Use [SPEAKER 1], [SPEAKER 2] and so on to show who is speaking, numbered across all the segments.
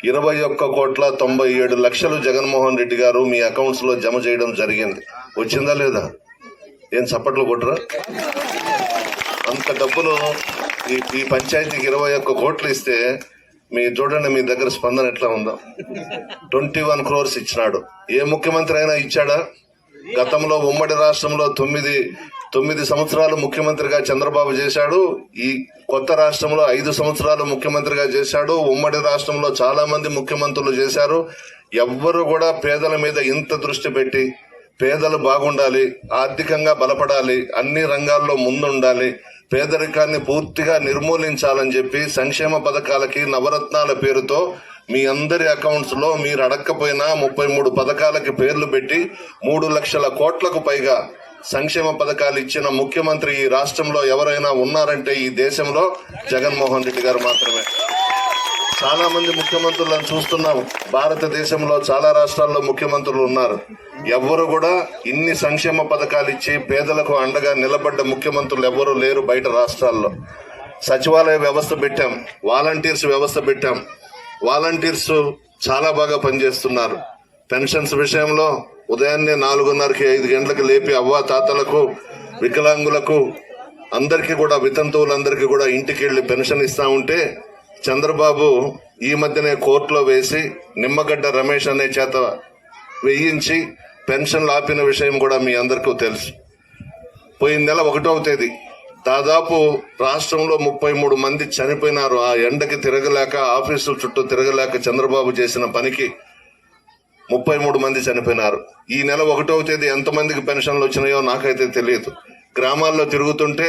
[SPEAKER 1] 21,97,00,000 జగన్మోహన్ రెడ్డి గారు మీ అకౌంట్స్ లో జమ చేయడం జరిగింది. వచ్చిందా లేదా? ఏం చప్పట్లు కొట్టరా? అంత డబ్బులు ఈ పంచాయతీకి 21 కోట్లు ఇస్తే మీ చూడండి మీ దగ్గర స్పందన ఎట్లా ఉందో. 21 crores ఇచ్చినాడు. ఏ ముఖ్యమంత్రి అయినా ఇచ్చాడా? గతంలో ఉమ్మడి రాష్ట్రంలో 9 సంవత్సరాలు ముఖ్యమంత్రిగా చంద్రబాబు చేశాడు. ఈ కొత్త రాష్ట్రంలో 5 సంవత్సరాలు ముఖ్యమంత్రిగా చేశాడు. ఉమ్మడి రాష్ట్రంలో చాలా మంది ముఖ్యమంత్రులు చేశారు. ఎవ్వరు కూడా పేదల మీద ఇంత దృష్టి పెట్టి పేదలు బాగుండాలి, ఆర్థికంగా బలపడాలి, అన్ని రంగాల్లో ముందుండాలి, పేదరికాన్ని పూర్తిగా నిర్మూలించాలని చెప్పి సంక్షేమ పథకాలకి నవరత్నాల పేరుతో మీ అందరి అకౌంట్స్ లో మీరు అడక్కపోయినా 33 పథకాలకి పేర్లు పెట్టి 3 లక్షల కోట్లకు పైగా సంక్షేమ పథకాలు ఇచ్చిన ముఖ్యమంత్రి ఈ రాష్ట్రంలో ఎవరైనా ఉన్నారంటే ఈ దేశంలో జగన్మోహన్ రెడ్డి గారు మాత్రమే. చాలా మంది ముఖ్యమంత్రులను చూస్తున్నాం. భారతదేశంలో చాలా రాష్ట్రాల్లో ముఖ్యమంత్రులు ఉన్నారు. ఎవ్వరు కూడా ఇన్ని సంక్షేమ పథకాలు ఇచ్చి పేదలకు అండగా నిలబడ్డ ముఖ్యమంత్రులు ఎవ్వరూ లేరు బయట రాష్ట్రాల్లో. సచివాలయ వ్యవస్థ పెట్టాం, వాలంటీర్స్ వ్యవస్థ పెట్టాం. వాలంటీర్స్ చాలా బాగా పనిచేస్తున్నారు. పెన్షన్స్ విషయంలో ఉదయాన్నే 4:30కి 5 గంటలకు లేపి అవ్వా తాతలకు, వికలాంగులకు, అందరికీ కూడా వితంతువులందరికీ కూడా ఇంటికి వెళ్లి పెన్షన్ ఇస్తా ఉంటే చంద్రబాబు ఈ మధ్యనే కోర్టులో వేసి నిమ్మగడ్డ రమేష్ అనే చేత వేయించి పెన్షన్లు ఆపిన విషయం కూడా మీ అందరికీ తెలుసు. పోయిన నెల 1వ తేదీ దాదాపు రాష్ట్రంలో 33 మంది చనిపోయినారు. ఆ ఎండకి తిరగలేక, ఆఫీసుల చుట్టూ తిరగలేక చంద్రబాబు చేసిన పనికి 33 మంది చనిపోయినారు. ఈ నెల 1వ తేదీ ఎంతమందికి పెన్షన్లు వచ్చినాయో నాకైతే తెలియదు. గ్రామాల్లో తిరుగుతుంటే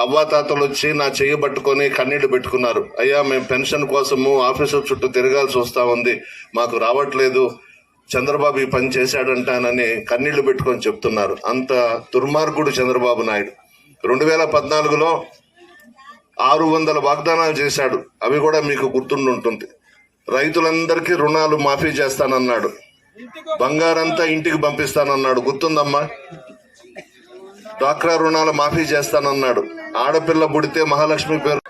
[SPEAKER 1] అవ్వాతాతలు వచ్చి నా చెయ్యి పట్టుకొని కన్నీళ్లు పెట్టుకున్నారు. అయ్యా, మేము పెన్షన్ కోసము ఆఫీసుల చుట్టూ తిరగాల్సి వస్తా ఉంది, మాకు రావట్లేదు, చంద్రబాబు ఈ పని చేశాడంటానని కన్నీళ్లు పెట్టుకొని చెప్తున్నారు. అంత దుర్మార్గుడు చంద్రబాబు నాయుడు. 2014లో 600 వాగ్దానాలు చేశాడు. అవి కూడా మీకు గుర్తుండుంటుంది. రైతులందరికీ రుణాలు మాఫీ చేస్తానన్నాడు. బంగారంతా ఇంటికి పంపిస్తానన్నాడు. గుర్తుందమ్మా? డ్వాక్రా రుణాలు మాఫీ చేస్తానన్నాడు. ఆడపిల్ల పుడితే మహాలక్ష్మి పేరు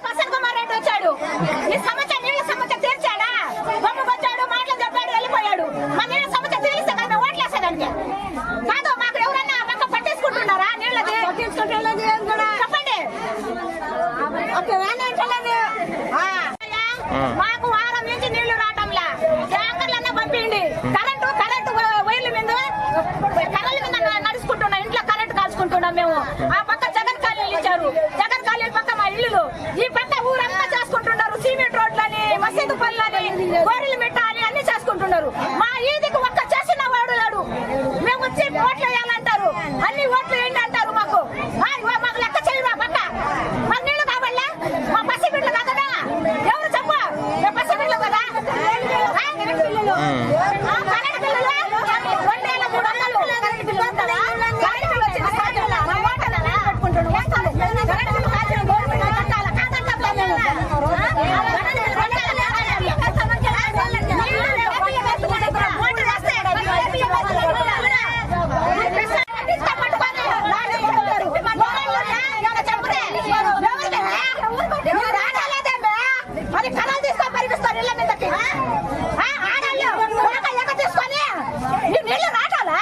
[SPEAKER 2] మాకు వారం నుంచి నీళ్లు రావటంలా, ట్యాంకర్లన్నా పంపిండి. కరెంటు వైర్ల మీద కర్రల మీద నడుచుకుంటున్నాం, ఇంట్లో కరెంటు కాల్చుకుంటున్నాం మేము. ఆ పక్క జగన్ కాలనీలు ఇచ్చారు, జగన్ కాలనీ పక్క మా ఇల్లు, ఈ పక్క ఊరంతా చేసుకుంటున్నారు. సిమెంట్ రోడ్లని, మసీదు పనులని, గోరీలు మిట్టాలి అన్ని చేసుకుంటున్నారు. మా ఈదికి ఒక్క చేసిన వాడు లేడు. మేము వచ్చి ఓట్లు వేయాలంటారు, అన్ని ఓట్లు వేయండి అంటారు. మాకు లెక్క చేయరు. ఆ పక్క మా నీళ్లు కావాలా? మా పసి బిడ్డలు కాదా? ఎవరు చెప్ప? పసి బిడ్డలు కదా? కరెంట్ బిల్లులు 2,300 కరెంట్ బిల్లు వస్తుందా? కరెంట్ బిల్లు వచ్చింది సాధ్యంలా? మా ఓటర్లనా పెట్టుకుంటున్నాం. కరెంట్ బిల్లు కాల్చిన గవర్నమెంట్ కట్టాలా? కాదంటాం మేము. మరి కళలు తీసుకొని పరిపిస్తారు ఇళ్ళ మీదకి. ఆడళ్ళు తీసుకొని నీళ్లు రాటాలా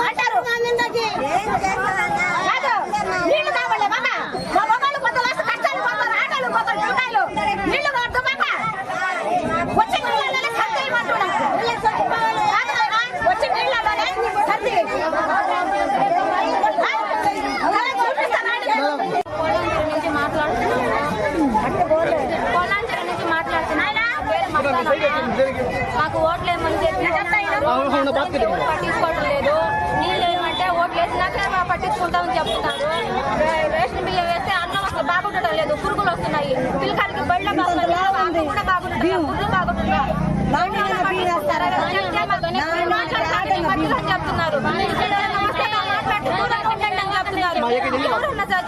[SPEAKER 2] అంటారు. కాదు, నీళ్లు కావాలి మామ. మా మొగళ్ళు కొంత కష్టాలు పోతారు, ఆటలు పోతారు, చుట్టాలు నీళ్లు కావద్దు మామ. వచ్చి నీళ్ళలోనే సర్ది ఇవ్వమంటున్నాం. వచ్చి నీళ్ళలోనే సర్ది మాకు ఓట్లు ఏమని పట్టించుకోవడం లేదు. నీళ్ళు ఏమంటే ఓట్లు వేసినాక పట్టించుకుంటామని చెప్తున్నారు. రేషన్ బియ్యం వేస్తే అన్నం అసలు బాగుండటం లేదు, పురుగులు వస్తున్నాయి. పిల్లకాయలకి బళ్ళ కూడా బాగుంటుంది, పురుగులు బాగుంటుందా చెప్తున్నారు.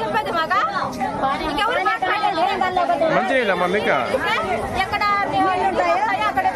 [SPEAKER 2] చెప్పేది మాగా ఇంకెవరు మాట్లాడలేదు. ఎక్కడ అక్కడ